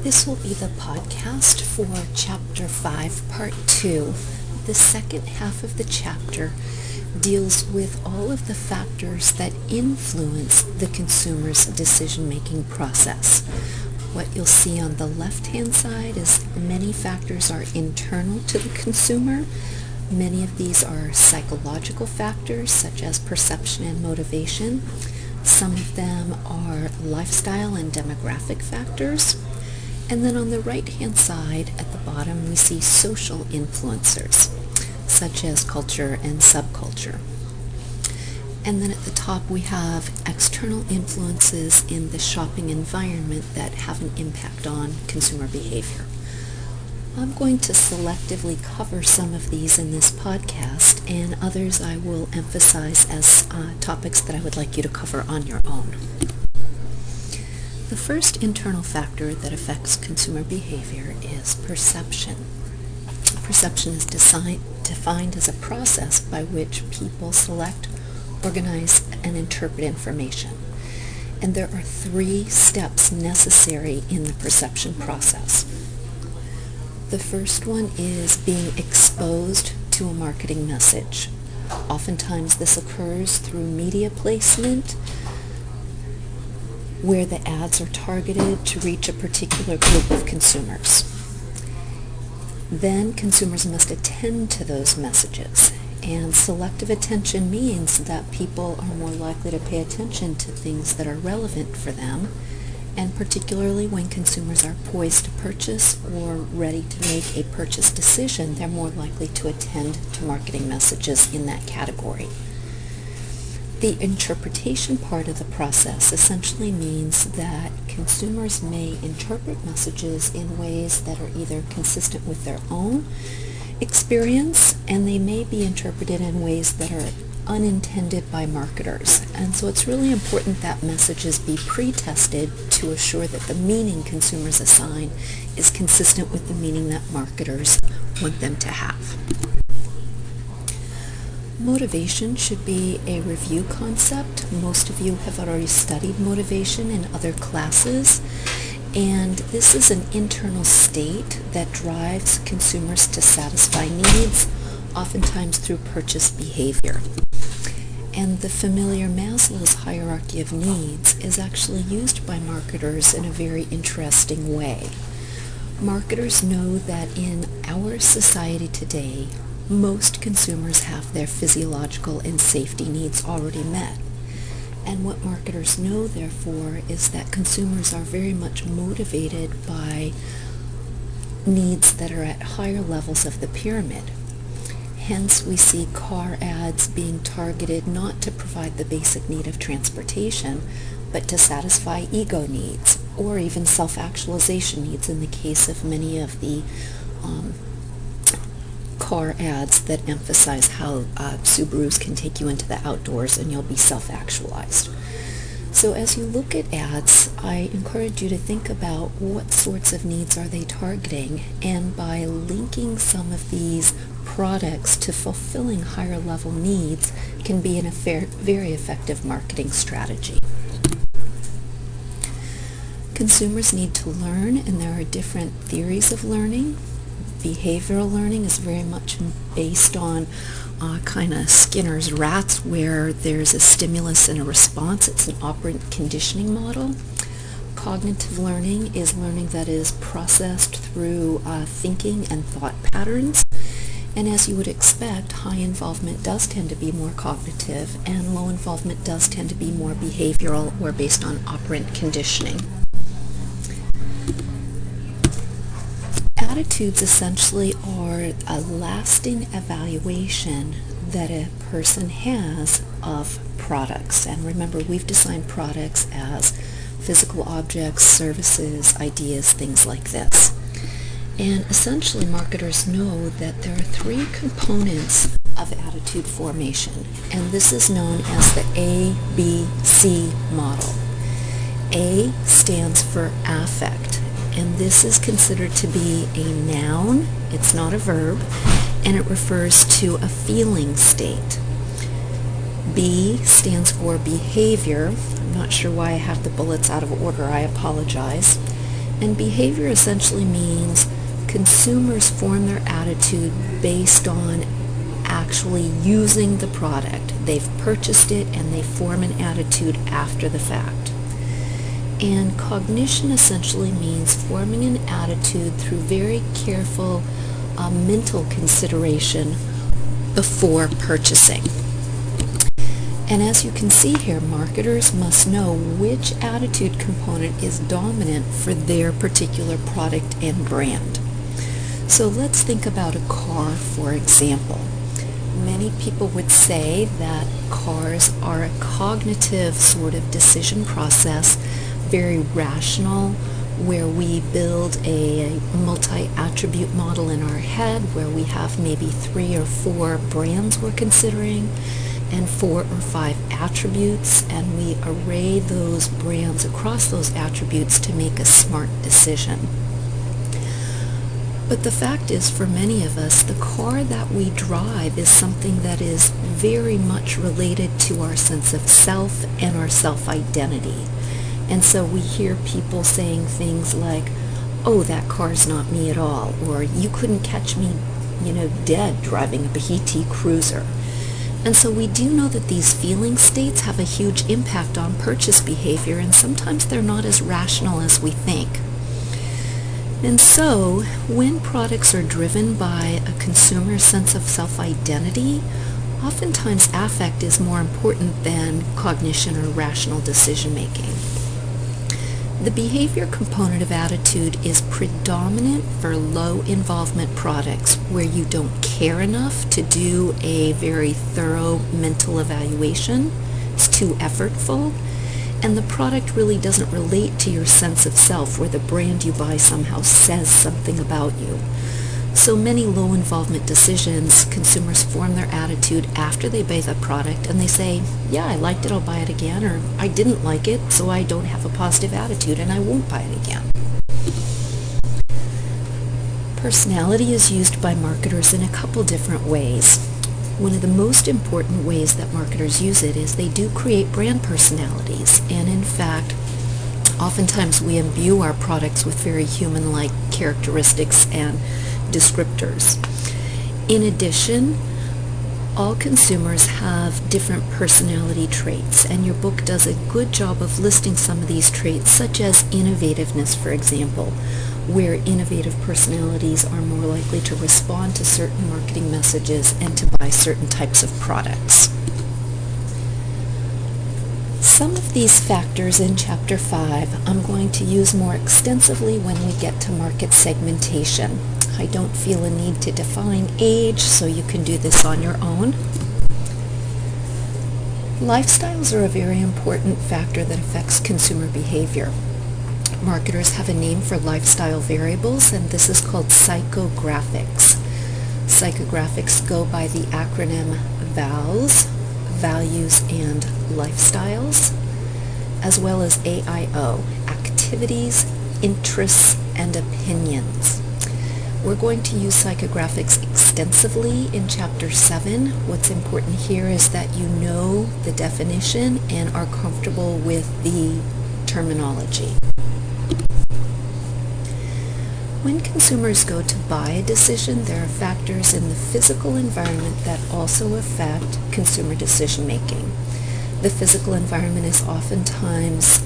This will be the podcast for Chapter 5, Part 2. The second half of the chapter deals with all of the factors that influence the consumer's decision-making process. What you'll see on the left-hand side is many factors are internal to the consumer. Many of these are psychological factors, such as perception and motivation. Some of them are lifestyle and demographic factors. And then on the right-hand side at the bottom, we see social influencers, such as culture and subculture. And then at the top, we have external influences in the shopping environment that have an impact on consumer behavior. I'm going to selectively cover some of these in this podcast, and others I will emphasize as topics that I would like you to cover on your own. The first internal factor that affects consumer behavior is perception. Perception is defined as a process by which people select, organize, and interpret information. And there are 3 steps necessary in the perception process. The first one is being exposed to a marketing message. Oftentimes this occurs through media placement, where the ads are targeted to reach a particular group of consumers. Then consumers must attend to those messages, and selective attention means that people are more likely to pay attention to things that are relevant for them, and particularly when consumers are poised to purchase or ready to make a purchase decision, they're more likely to attend to marketing messages in that category. The interpretation part of the process essentially means that consumers may interpret messages in ways that are either consistent with their own experience, and they may be interpreted in ways that are unintended by marketers. And so it's really important that messages be pre-tested to assure that the meaning consumers assign is consistent with the meaning that marketers want them to have. Motivation should be a review concept. Most of you have already studied motivation in other classes, and this is an internal state that drives consumers to satisfy needs, oftentimes through purchase behavior. And the familiar Maslow's hierarchy of needs is actually used by marketers in a very interesting way. Marketers know that in our society today, most consumers have their physiological and safety needs already met. And what marketers know, therefore, is that consumers are very much motivated by needs that are at higher levels of the pyramid. Hence, we see car ads being targeted not to provide the basic need of transportation, but to satisfy ego needs, or even self-actualization needs in the case of many of the car ads that emphasize how Subarus can take you into the outdoors and you'll be self-actualized. So as you look at ads, I encourage you to think about what sorts of needs are they targeting, and by linking some of these products to fulfilling higher level needs can be a very effective marketing strategy. Consumers need to learn, and there are different theories of learning. Behavioral learning is very much based on kind of Skinner's rats, where there's a stimulus and a response. It's an operant conditioning model. Cognitive learning is learning that is processed through thinking and thought patterns. And as you would expect, high involvement does tend to be more cognitive, and low involvement does tend to be more behavioral or based on operant conditioning. Attitudes essentially are a lasting evaluation that a person has of products. And remember, we've designed products as physical objects, services, ideas, things like this. And essentially, marketers know that there are 3 components of attitude formation, and this is known as the ABC model. A stands for affect, and this is considered to be a noun. It's not a verb, and it refers to a feeling state. B stands for behavior. I'm not sure why I have the bullets out of order. I apologize. And behavior essentially means consumers form their attitude based on actually using the product. They've purchased it and they form an attitude after the fact. And cognition essentially means forming an attitude through very careful mental consideration before purchasing. And as you can see here, marketers must know which attitude component is dominant for their particular product and brand. So let's think about a car, for example. Many people would say that cars are a cognitive sort of decision process, very rational, where we build a multi-attribute model in our head where we have maybe 3 or 4 brands we're considering and 4 or 5 attributes, and we array those brands across those attributes to make a smart decision. But the fact is, for many of us, the car that we drive is something that is very much related to our sense of self and our self-identity. And so we hear people saying things like, oh, that car's not me at all, or you couldn't catch me, dead driving a Bahiti Cruiser. And so we do know that these feeling states have a huge impact on purchase behavior, and sometimes they're not as rational as we think. And so, when products are driven by a consumer's sense of self-identity, oftentimes affect is more important than cognition or rational decision-making. The behavior component of attitude is predominant for low-involvement products where you don't care enough to do a very thorough mental evaluation. It's too effortful. And the product really doesn't relate to your sense of self, where the brand you buy somehow says something about you. So many low-involvement decisions, consumers form their attitude after they buy the product, and they say, yeah, I liked it, I'll buy it again, or I didn't like it, so I don't have a positive attitude and I won't buy it again. Personality is used by marketers in a couple different ways. One of the most important ways that marketers use it is they do create brand personalities, and in fact, oftentimes we imbue our products with very human-like characteristics and descriptors. In addition, all consumers have different personality traits, and your book does a good job of listing some of these traits, such as innovativeness, for example, where innovative personalities are more likely to respond to certain marketing messages and to buy certain types of products. Some of these factors in Chapter 5 I'm going to use more extensively when we get to market segmentation. I don't feel a need to define age, so you can do this on your own. Lifestyles are a very important factor that affects consumer behavior. Marketers have a name for lifestyle variables, and this is called psychographics. Psychographics go by the acronym VALS, Values and Lifestyles, as well as AIO, Activities, Interests, and Opinions. We're going to use psychographics extensively in Chapter 7. What's important here is that you know the definition and are comfortable with the terminology. When consumers go to buy a decision, there are factors in the physical environment that also affect consumer decision making. The physical environment is oftentimes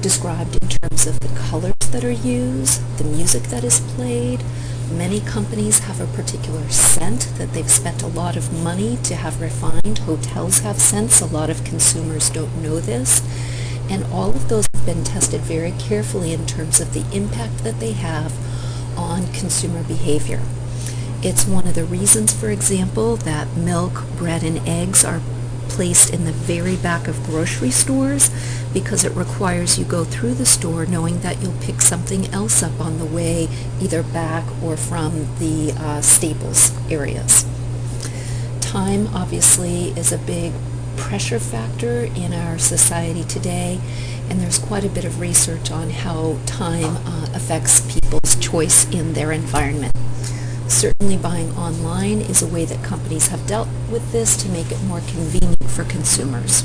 described in terms of the colors that are used, the music that is played. Many companies have a particular scent that they've spent a lot of money to have refined. Hotels have scents. A lot of consumers don't know this. And all of those have been tested very carefully in terms of the impact that they have on consumer behavior. It's one of the reasons, for example, that milk, bread, and eggs are placed in the very back of grocery stores, because it requires you go through the store knowing that you'll pick something else up on the way, either back or from the staples areas. Time, obviously, is a big pressure factor in our society today, and there's quite a bit of research on how time affects people's choice in their environment. Certainly buying online is a way that companies have dealt with this to make it more convenient for consumers.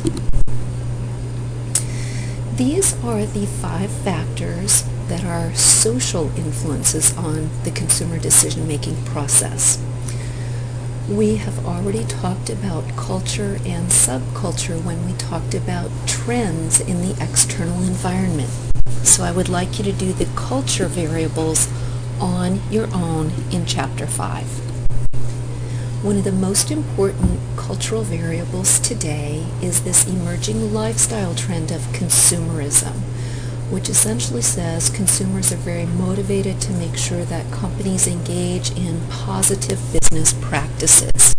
These are the 5 factors that are social influences on the consumer decision-making process. We have already talked about culture and subculture when we talked about trends in the external environment. So I would like you to do the culture variables on your own in Chapter 5. One of the most important cultural variables today is this emerging lifestyle trend of consumerism, which essentially says consumers are very motivated to make sure that companies engage in positive business practices.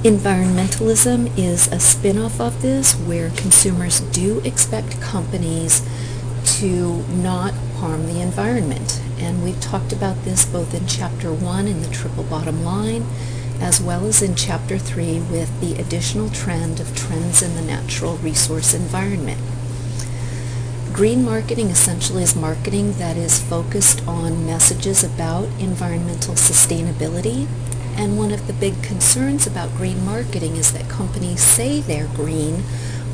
Environmentalism is a spin-off of this, where consumers do expect companies to not harm the environment. And we've talked about this both in Chapter 1 in the triple bottom line, as well as in Chapter 3 with the additional trend of trends in the natural resource environment. Green marketing essentially is marketing that is focused on messages about environmental sustainability. And one of the big concerns about green marketing is that companies say they're green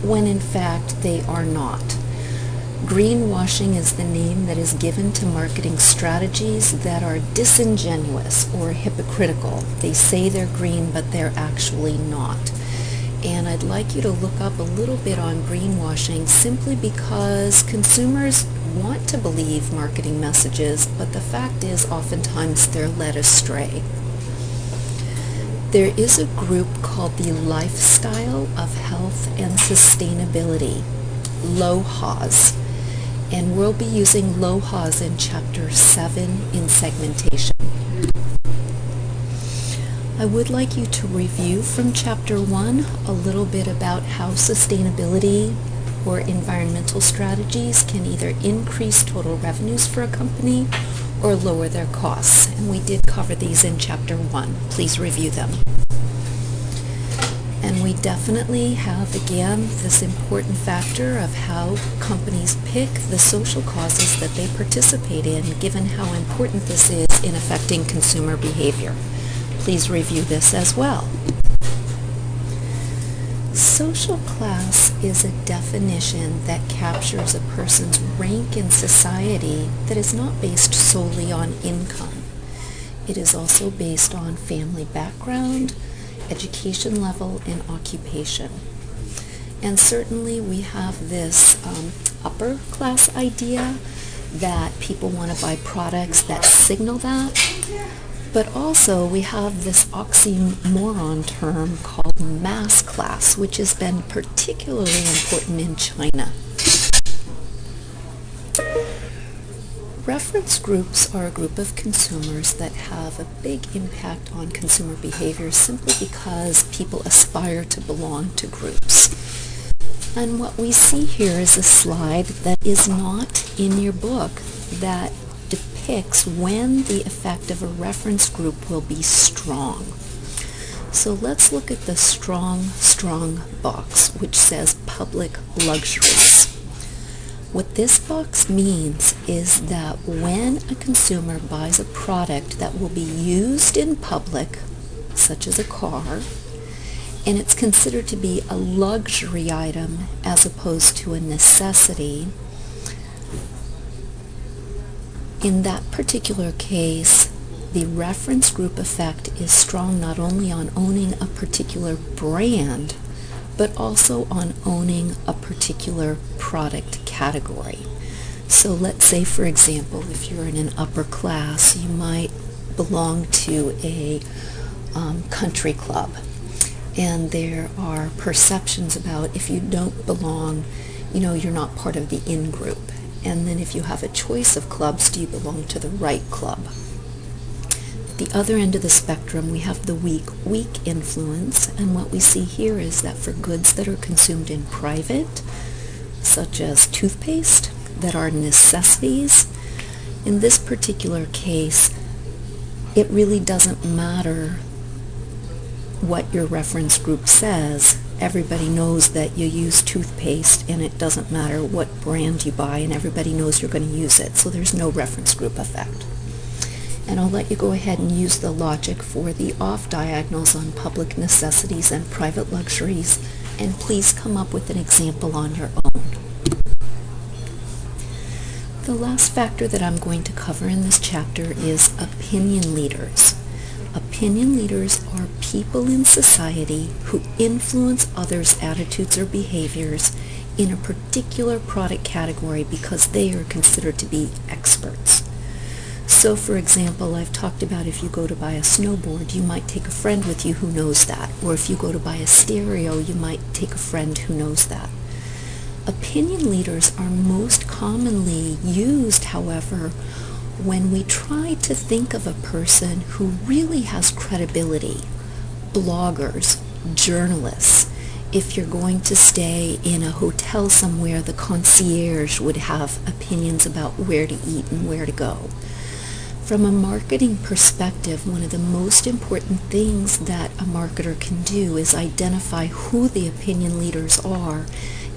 when in fact they are not. Greenwashing is the name that is given to marketing strategies that are disingenuous or hypocritical. They say they're green, but they're actually not. And I'd like you to look up a little bit on greenwashing simply because consumers want to believe marketing messages, but the fact is oftentimes they're led astray. There is a group called the Lifestyle of Health and Sustainability, LOHAS, and we'll be using LOHAS in Chapter 7 in segmentation. I would like you to review from Chapter 1 a little bit about how sustainability or environmental strategies can either increase total revenues for a company or lower their costs. And we did cover these in Chapter 1. Please review them. And we definitely have, again, this important factor of how companies pick the social causes that they participate in, given how important this is in affecting consumer behavior. Please review this as well. Social class is a definition that captures a person's rank in society that is not based solely on income. It is also based on family background, education level, and occupation. And certainly we have this upper class idea that people want to buy products that signal that. But also we have this oxymoron term called mass class, which has been particularly important in China. Reference groups are a group of consumers that have a big impact on consumer behavior simply because people aspire to belong to groups. And what we see here is a slide that is not in your book that depicts when the effect of a reference group will be strong. So let's look at the strong box, which says public luxuries. What this box means is that when a consumer buys a product that will be used in public, such as a car, and it's considered to be a luxury item as opposed to a necessity, in that particular case, the reference group effect is strong not only on owning a particular brand, but also on owning a particular product category. So let's say, for example, if you're in an upper class, you might belong to a country club. And there are perceptions about if you don't belong, you're not part of the in-group. And then if you have a choice of clubs, do you belong to the right club? At the other end of the spectrum, we have the weak influence. And what we see here is that for goods that are consumed in private, such as toothpaste, that are necessities, in this particular case, it really doesn't matter what your reference group says. Everybody knows that you use toothpaste, and it doesn't matter what brand you buy, and everybody knows you're going to use it. So there's no reference group effect. And I'll let you go ahead and use the logic for the off diagonals on public necessities and private luxuries, and please come up with an example on your own. The last factor that I'm going to cover in this chapter is opinion leaders. Opinion leaders are people in society who influence others' attitudes or behaviors in a particular product category because they are considered to be experts. So, for example, I've talked about if you go to buy a snowboard, you might take a friend with you who knows that. Or if you go to buy a stereo, you might take a friend who knows that. Opinion leaders are most commonly used, however, when we try to think of a person who really has credibility. Bloggers, journalists. If you're going to stay in a hotel somewhere, the concierge would have opinions about where to eat and where to go. From a marketing perspective, one of the most important things that a marketer can do is identify who the opinion leaders are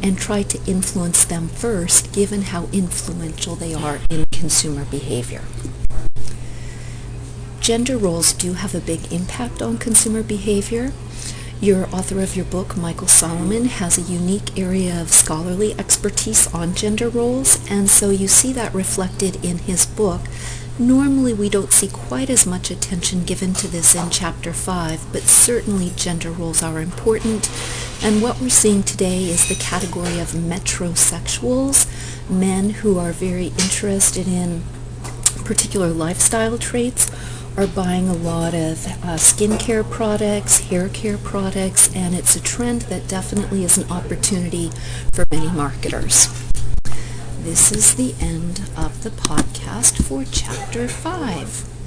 and try to influence them first, given how influential they are in consumer behavior. Gender roles do have a big impact on consumer behavior. Your author of your book, Michael Solomon, has a unique area of scholarly expertise on gender roles, and so you see that reflected in his book. Normally we don't see quite as much attention given to this in Chapter 5, but certainly gender roles are important. And what we're seeing today is the category of metrosexuals, men who are very interested in particular lifestyle traits, are buying a lot of skincare products, hair care products, and it's a trend that definitely is an opportunity for many marketers. This is the end of the podcast for Chapter 5.